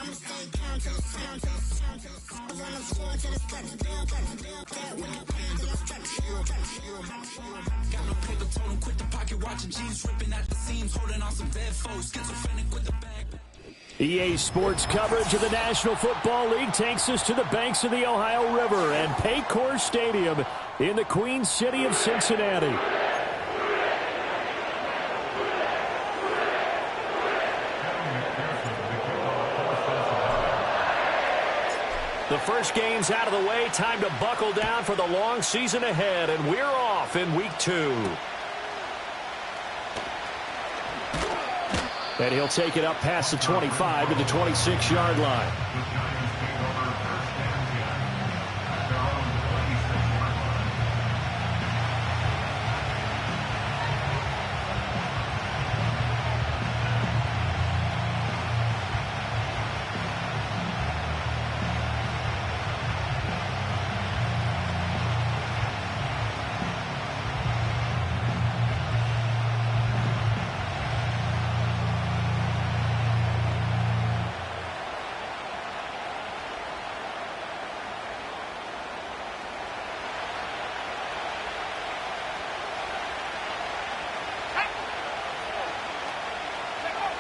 Got no paper totem, quit the pocket watching jeans ripping at the seams, holding on some dead foes, schizophrenic with the bag. EA Sports coverage of the National Football League takes us to the banks of the Ohio River and Paycor Stadium in the Queen City of Cincinnati. The first game's out of the way. Time to buckle down for the long season ahead, and we're off in week 2. And he'll take it up past the 25 to the 26-yard line.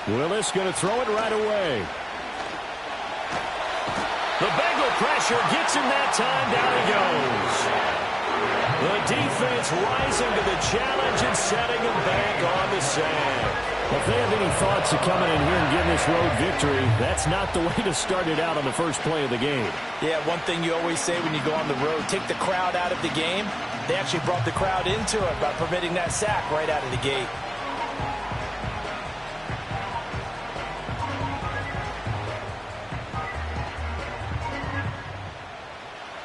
Willis going to throw it right away. The Bengal pressure gets him that time. Down he goes. The defense rising to the challenge and setting him back on the sand. If they have any thoughts of coming in here and getting this road victory, that's not the way to start it out on the first play of the game. Yeah, one thing you always say when you go on the road, take the crowd out of the game. They actually brought the crowd into it by permitting that sack right out of the gate.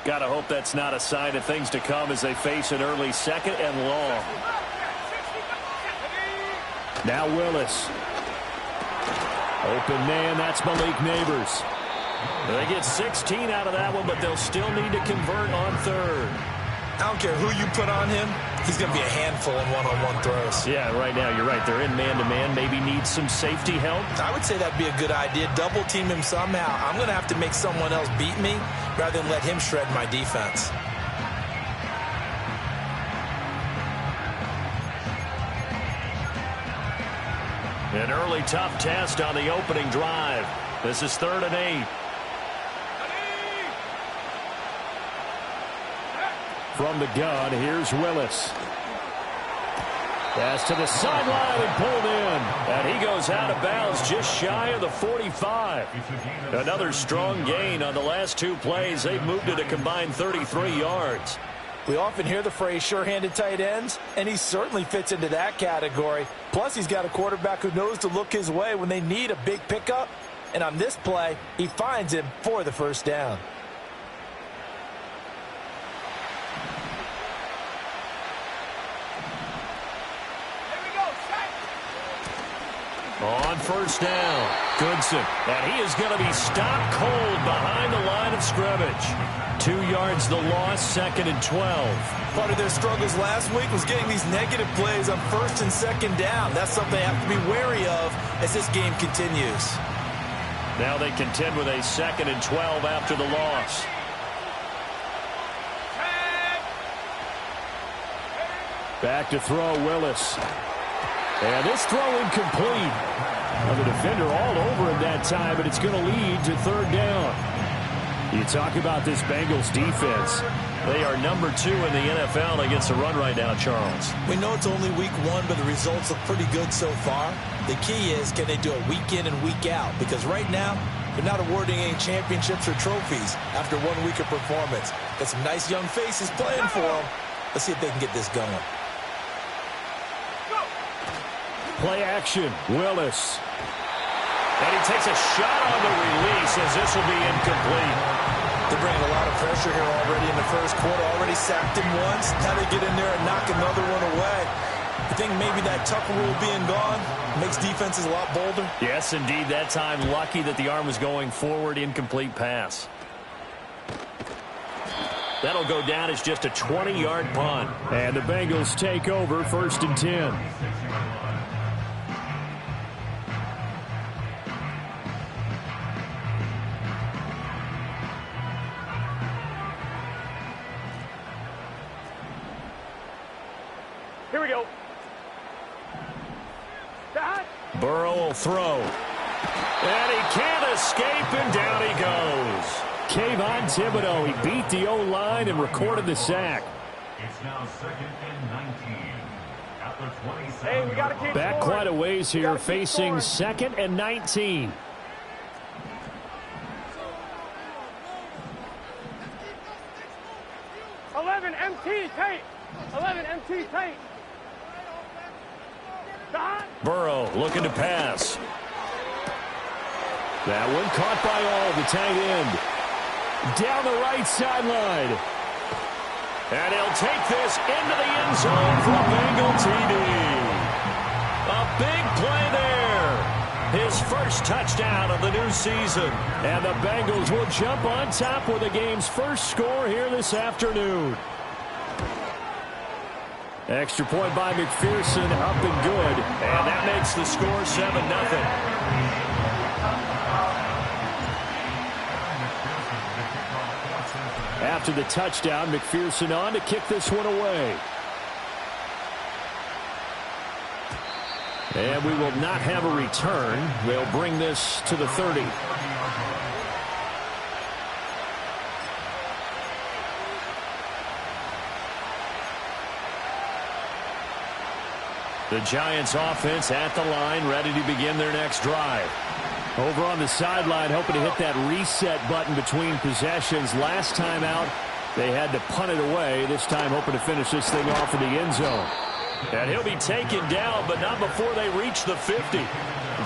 Gotta hope that's not a sign of things to come as they face an early second and long. Now Willis. Open man, that's Malik Neighbors. They get 16 out of that one, but they'll still need to convert on third. I don't care who you put on him. He's going to be a handful in one-on-one throws. Yeah, right now, you're right. They're in man-to-man. Maybe need some safety help. I would say that'd be a good idea. Double team him somehow. I'm going to have to make someone else beat me rather than let him shred my defense. An early tough test on the opening drive. This is 3rd and 8. From the gun, here's Willis. Pass to the sideline and pulled in. And he goes out of bounds just shy of the 45. Another strong gain on the last 2 plays. They've moved it a combined 33 yards. We often hear the phrase sure-handed tight ends, and he certainly fits into that category. Plus, he's got a quarterback who knows to look his way when they need a big pickup. And on this play, he finds him for the first down. On first down, Goodson. And he is going to be stopped cold behind the line of scrimmage. 2 yards the loss, 2nd and 12. Part of their struggles last week was getting these negative plays on 1st and 2nd down. That's something they have to be wary of as this game continues. Now they contend with a 2nd and 12 after the loss. Back to throw, Willis. And this throw incomplete. Well, the defender all over him that time, but it's going to lead to 3rd down. You talk about this Bengals defense. They are number 2 in the NFL against the run right now, Charles. We know it's only week 1, but the results look pretty good so far. The key is, can they do it week in and week out? Because right now, they're not awarding any championships or trophies after 1 week of performance. Got some nice young faces playing for them. Let's see if they can get this going. Play action, Willis. And he takes a shot on the release as this will be incomplete. They're bringing a lot of pressure here already in the first quarter. Already sacked him once. Now they get in there and knock another one away. I think maybe that Tucker rule being gone makes defenses a lot bolder. Yes, indeed. That time lucky that the arm was going forward. Incomplete pass. That'll go down as just a 20-yard punt. And the Bengals take over 1st and 10. Here we go. Burrow will throw. And he can't escape, and down he goes. Kayvon Thibodeau, he beat the O-line and recorded the sack. It's now 2nd and 19. At the 27. Hey, we gotta keep Back scoring. quite a ways here, facing scoring. 2nd and 19. MT tight. 11 MT tight. Burrow looking to pass. That one caught by all, the tight end. Down the right sideline. And he'll take this into the end zone for a Bengal TD. A big play there. His first touchdown of the new season. And the Bengals will jump on top with the game's first score here this afternoon. Extra point by McPherson, up and good. And that makes the score 7-0. After the touchdown, McPherson on to kick this one away. And we will not have a return. They'll bring this to the 30. The Giants offense at the line, ready to begin their next drive. Over on the sideline, hoping to hit that reset button between possessions. Last time out, they had to punt it away. This time, hoping to finish this thing off in the end zone. And he'll be taken down, but not before they reach the 50.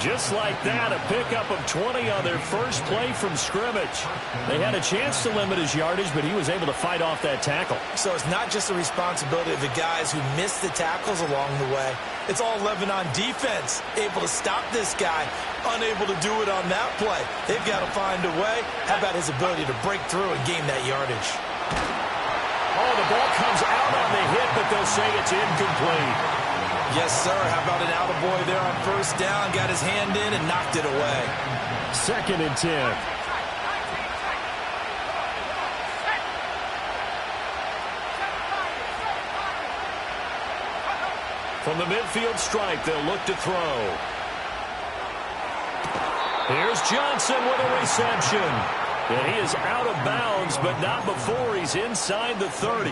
Just like that, a pickup of 20 on their first play from scrimmage. They had a chance to limit his yardage, but he was able to fight off that tackle. So it's not just the responsibility of the guys who missed the tackles along the way. It's all Lebanon defense, able to stop this guy, unable to do it on that play. They've got to find a way. How about his ability to break through and gain that yardage? Oh, the ball comes out on the hit, but they'll say it's incomplete. Yes, sir. How about an attaboy there on first down? Got his hand in and knocked it away. 2nd and 10. From the midfield stripe, they'll look to throw. Here's Johnson with a reception. And he is out of bounds, but not before he's inside the 30.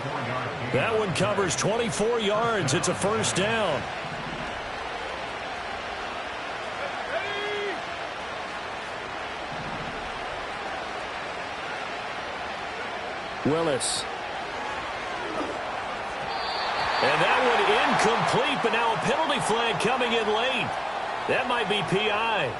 That one covers 24 yards. It's a first down. Willis. And that one incomplete, but now a penalty flag coming in late. That might be PI.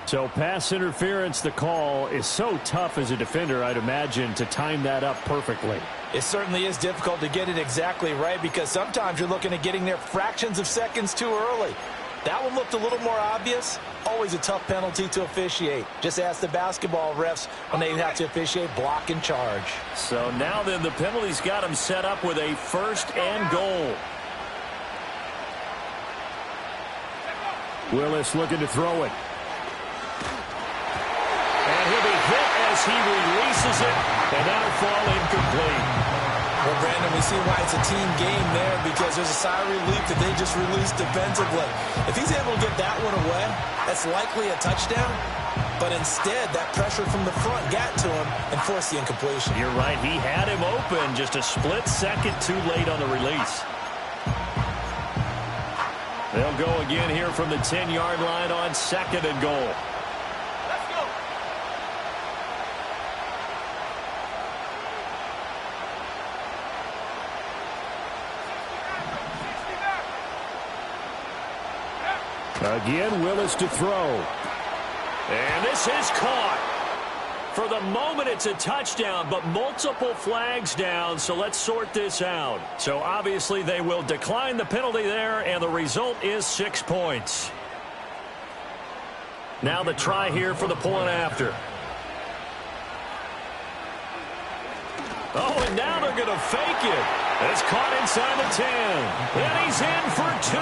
So pass interference, the call is so tough as a defender, I'd imagine, to time that up perfectly. It certainly is difficult to get it exactly right because sometimes you're looking at getting there fractions of seconds too early. That one looked a little more obvious. Always a tough penalty to officiate. Just ask the basketball refs when they have to officiate block and charge. So now then the penalty's got him set up with a 1st and goal. Willis looking to throw it. And he'll be hit as he releases it, and that'll fall incomplete. Well, Brandon, we see why it's a team game there because there's a sigh of relief that they just released defensively. If he's able to get that one away, that's likely a touchdown. But instead, that pressure from the front got to him and forced the incompletion. You're right. He had him open, just a split second too late on the release. They'll go again here from the 10-yard line on 2nd and goal. Again, Willis to throw. And this is caught. For the moment, it's a touchdown, but multiple flags down, so let's sort this out. So obviously, they will decline the penalty there, and the result is 6 points. Now the try here for the point after. Oh, and now they're going to fake it. It's caught inside the 10. And he's in for 2.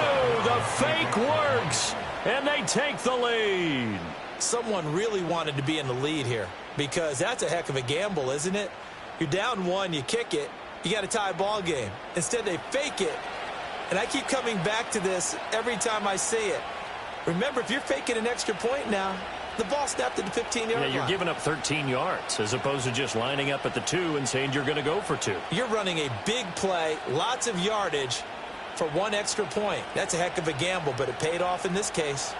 The fake works. And they take the lead. someone really wanted to be in the lead here, because that's a heck of a gamble, isn't it? You're down 1, you kick it, you got a tie ball game. Instead, they fake it. And I keep coming back to this every time I see it. Remember, if you're faking an extra point now, the ball snapped at the 15-yard line. Yeah, you're giving up 13 yards as opposed to just lining up at the 2 and saying you're going to go for 2. You're running a big play, lots of yardage for 1 extra point. That's a heck of a gamble, but it paid off in this case.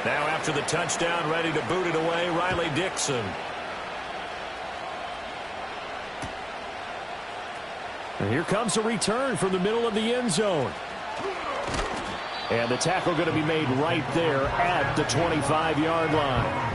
Now after the touchdown, ready to boot it away, Riley Dixon. And here comes a return from the middle of the end zone. And the tackle going to be made right there at the 25-yard line.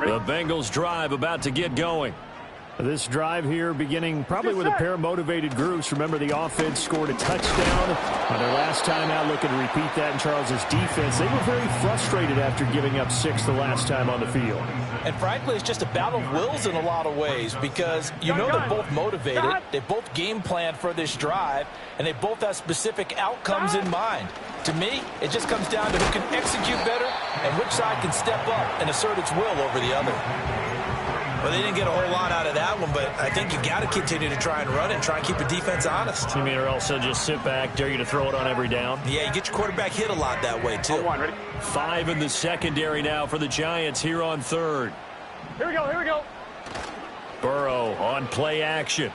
The Bengals drive about to get going. This drive here beginning probably with a pair of motivated groups. Remember, the offense scored a touchdown on their last time out, looking to repeat that in Charles's defense. They were very frustrated after giving up 6 the last time on the field. And frankly, it's just a battle of wills in a lot of ways, because you know they're both motivated, they both game plan for this drive, and they both have specific outcomes in mind. To me, it just comes down to who can execute better and which side can step up and assert its will over the other. Well, they didn't get a whole lot out of that one, but I think you got to continue to try and run it and try and keep the defense honest. You mean, or also just sit back, dare you to throw it on every down? Yeah, you get your quarterback hit a lot that way, too. 5 in the secondary now for the Giants here on 3rd. Here we go, here we go. Burrow on play action.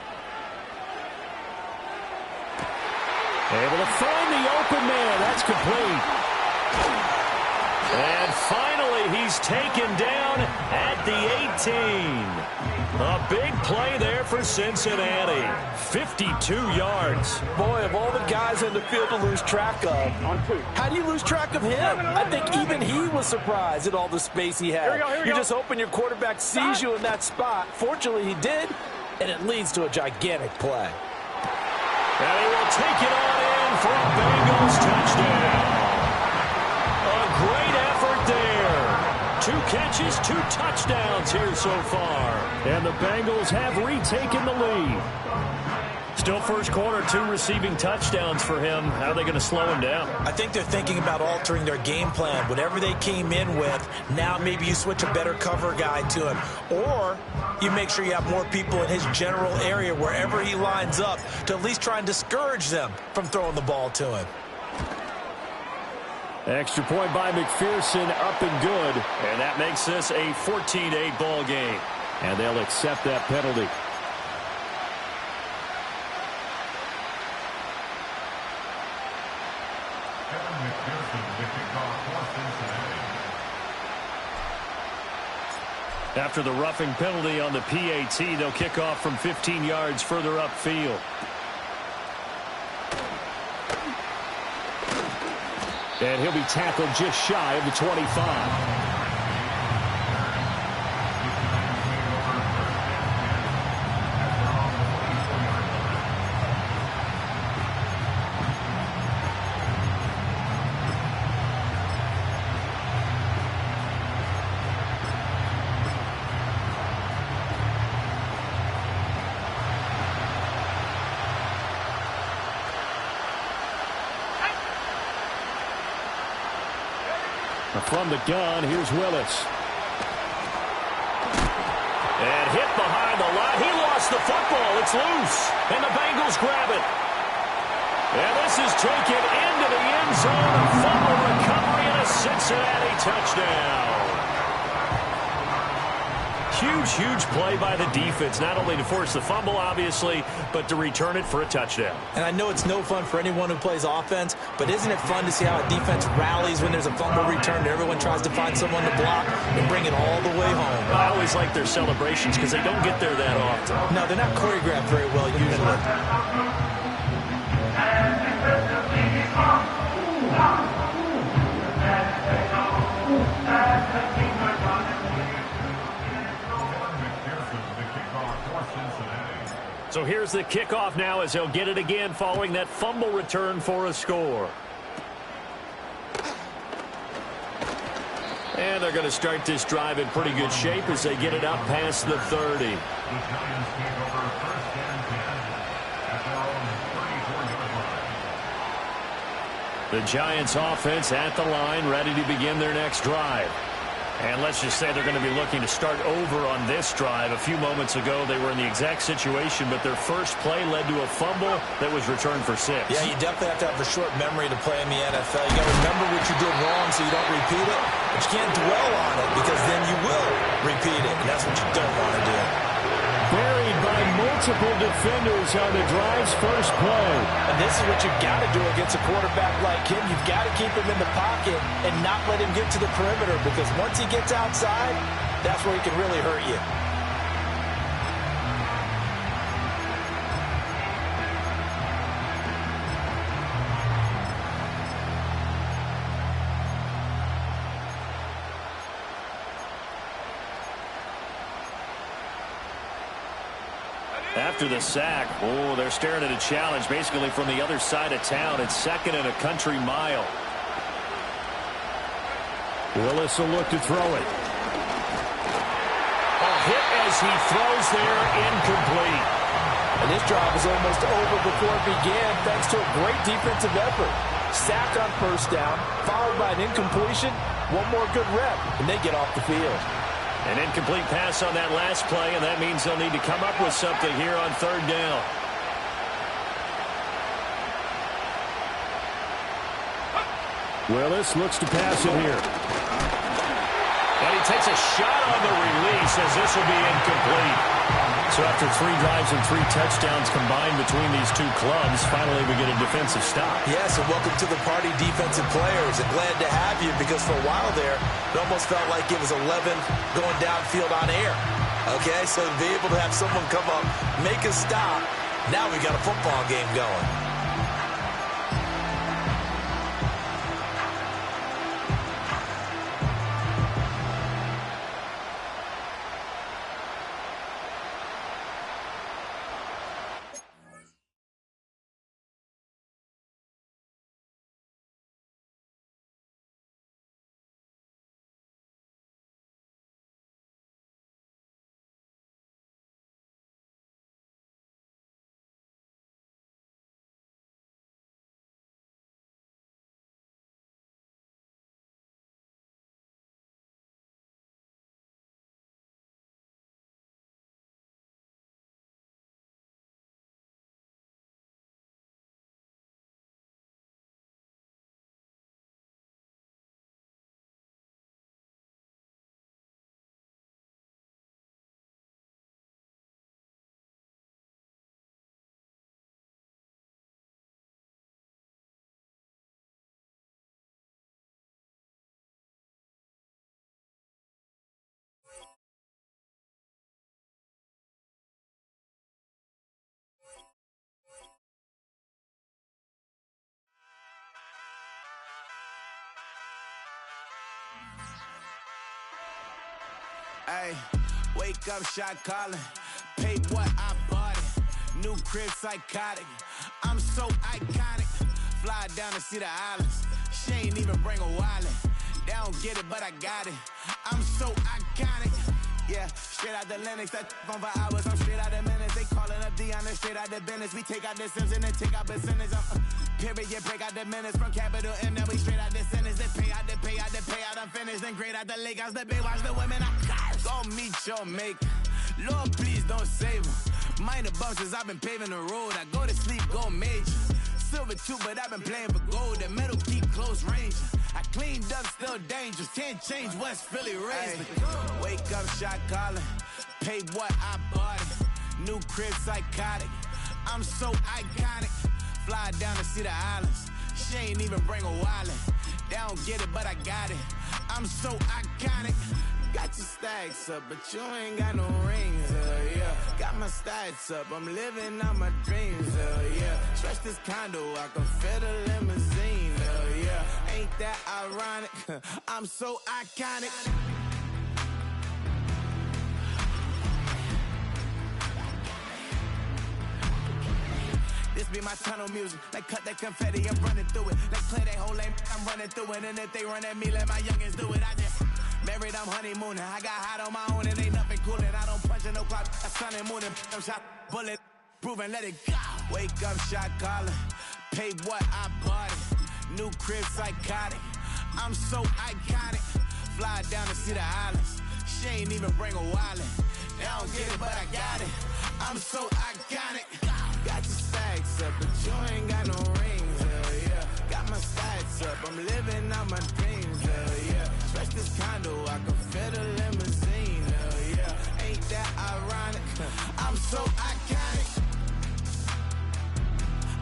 Able to find the open man. That's complete. And finally, he's taken down at the 18. A big play there for Cincinnati. 52 yards. Boy, of all the guys on the field to lose track of, how do you lose track of him? I think even he was surprised at all the space he had. You're just hoping your quarterback sees you in that spot. Fortunately, he did, and it leads to a gigantic play. And he will take it on in for a Bengals touchdown. A great effort there. 2 catches, 2 touchdowns here so far. And the Bengals have retaken the lead. Still first quarter, 2 receiving touchdowns for him. How are they going to slow him down? I think they're thinking about altering their game plan. Whatever they came in with, now maybe you switch a better cover guy to him. Or you make sure you have more people in his general area wherever he lines up to at least try and discourage them from throwing the ball to him. Extra point by McPherson, up and good. And that makes this a 14-8 ball game. And they'll accept that penalty. After the roughing penalty on the PAT, they'll kick off from 15 yards further upfield. And he'll be tackled just shy of the 25. From the gun, here's Willis. And hit behind the line. He lost the football. It's loose. And the Bengals grab it. And this is taken into the end zone. A fumble recovery and a Cincinnati touchdown. Huge, huge play by the defense. Not only to force the fumble, obviously, but to return it for a touchdown. And I know it's no fun for anyone who plays offense, but isn't it fun to see how a defense rallies when there's a fumble return and everyone tries to find someone to block and bring it all the way home? I always like their celebrations because they don't get there that often. No, they're not choreographed very well usually. So here's the kickoff now as he'll get it again following that fumble return for a score. And they're going to start this drive in pretty good shape as they get it up past the 30. The Giants take over 1st and 10 at their own 34-yard line. The Giants offense at the line, ready to begin their next drive. And let's just say they're going to be looking to start over on this drive. A few moments ago, they were in the exact situation, but their first play led to a fumble that was returned for 6. Yeah, you definitely have to have a short memory to play in the NFL. You got to remember what you did wrong so you don't repeat it, but you can't dwell on it because then you will repeat it, and that's what you don't want to do. Buried by multiple defenders on the drive's first play. And this is what you've got to do against a quarterback like him. You've got to keep him in the pocket and not let him get to the perimeter because once he gets outside, that's where he can really hurt you. After the sack, they're staring at a challenge basically from the other side of town. It's 2nd and a country mile. Willis will look to throw it. A hit as he throws there, incomplete. And this drive was almost over before it began thanks to a great defensive effort. Sack on 1st down, followed by an incompletion. One more good rep, and they get off the field. An incomplete pass on that last play, and that means they'll need to come up with something here on 3rd down. Willis looks to pass it here. And he takes a shot on the release as this will be incomplete. So after 3 drives and 3 touchdowns combined between these two clubs, finally we get a defensive stop. Yes, and welcome to the party, defensive players. And glad to have you because for a while there, it almost felt like it was 11 going downfield on air. Okay, so to be able to have someone come up, make a stop, now we got a football game going. Ay, wake up, shot calling. Pay what I bought it. New crib psychotic. I'm so iconic. Fly down to see the islands. She ain't even bring a wallet. They don't get it, but I got it. I'm so iconic. Yeah, straight out the Linux. That on for hours. I'm straight out the minutes. They calling up Dion. Straight out the business. We take out the Sims and then take out percentage. Period, break out the minutes from capital M. Now we straight out the sentence. They pay out the payout. I'm finished. Then grade out the Lakers. The big watch the women. I go meet your maker. Lord, please don't save them. Minor bumps as I've been paving the road. I go to sleep, go major. Silver too, but I've been playing for gold. The metal keep close range. I cleaned up, still dangerous. Can't change West Philly raised. Wake up, shot calling. Pay what I bought it. New crib psychotic. I'm so iconic. Fly down to see the islands. She ain't even bring a wallet. They don't get it, but I got it. I'm so iconic. Got your stacks up, but you ain't got no rings, yeah. Got my stats up, I'm living out my dreams, yeah. Stretch this condo, I can fit a limousine, yeah. Ain't that ironic? I'm so iconic. This be my tunnel music. Like cut that confetti, I'm running through it. Like play that whole lane, I'm running through it. And if they run at me, let my youngins do it. I just married, I'm honeymooning. I got hot on my own and ain't nothing coolin'. I don't punch in no clock, a sun and moon and I'm shot bullet. Prove and let it go. Wake up, shot calling. Pay what I bought it. New crib, psychotic. I'm so iconic. Fly down to see the islands. She ain't even bring a wallet. They don't get it, but I got it. I'm so iconic. Got your stacks up, but you ain't got no rings, hell yeah. Got my stats up, I'm living out my dreams, hell yeah. Stretch this condo, I can fit a limousine, hell yeah. Ain't that ironic? I'm so iconic.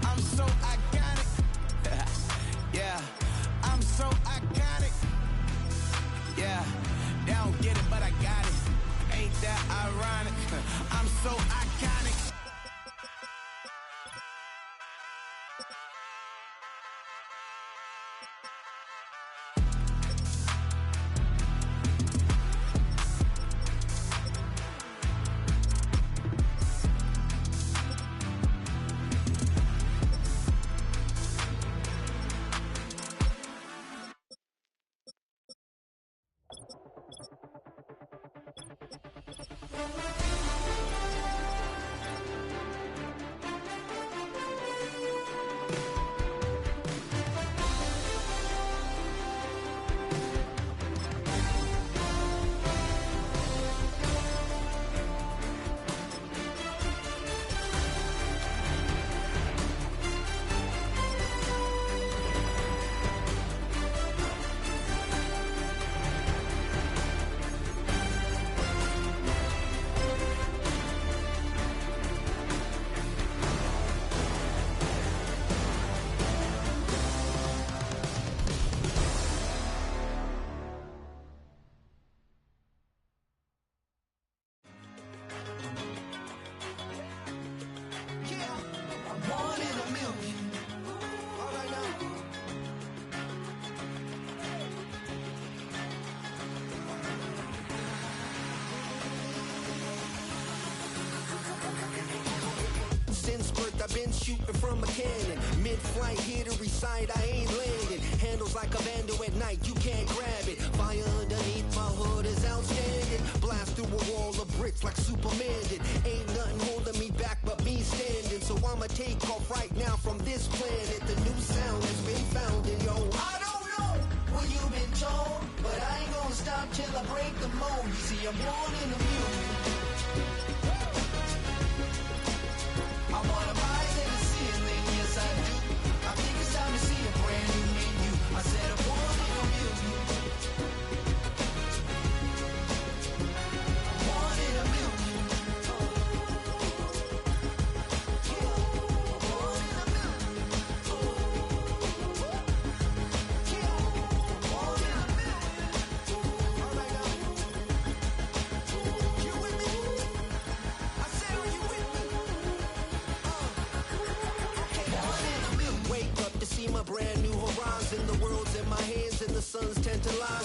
I'm so iconic. Yeah, I'm so iconic. Yeah, they don't get it, but I got it. Ain't that ironic? I'm so iconic. I've been shooting from a cannon. Mid-flight, here to recite, I ain't landing. Handles like a vandal at night, you can't grab it. Fire underneath my hood is outstanding. Blast through a wall of bricks like Superman did. Ain't nothing holding me back but me standing. So I'ma take off right now from this planet. The new sound has been found in yo. I don't know what you've been told, but I ain't gonna stop till I break the mold. You see, I'm born in the music. I wanna rise in the ceiling, yes I do. I think it's time to see a brand new menu. I said I'm born in the music. Born in the music. Born in the music. Born in the music. All right now. You with me? I said, are you with me? Wake up to see my brand new horizon. The world's in my hands and the sun's tantalizing.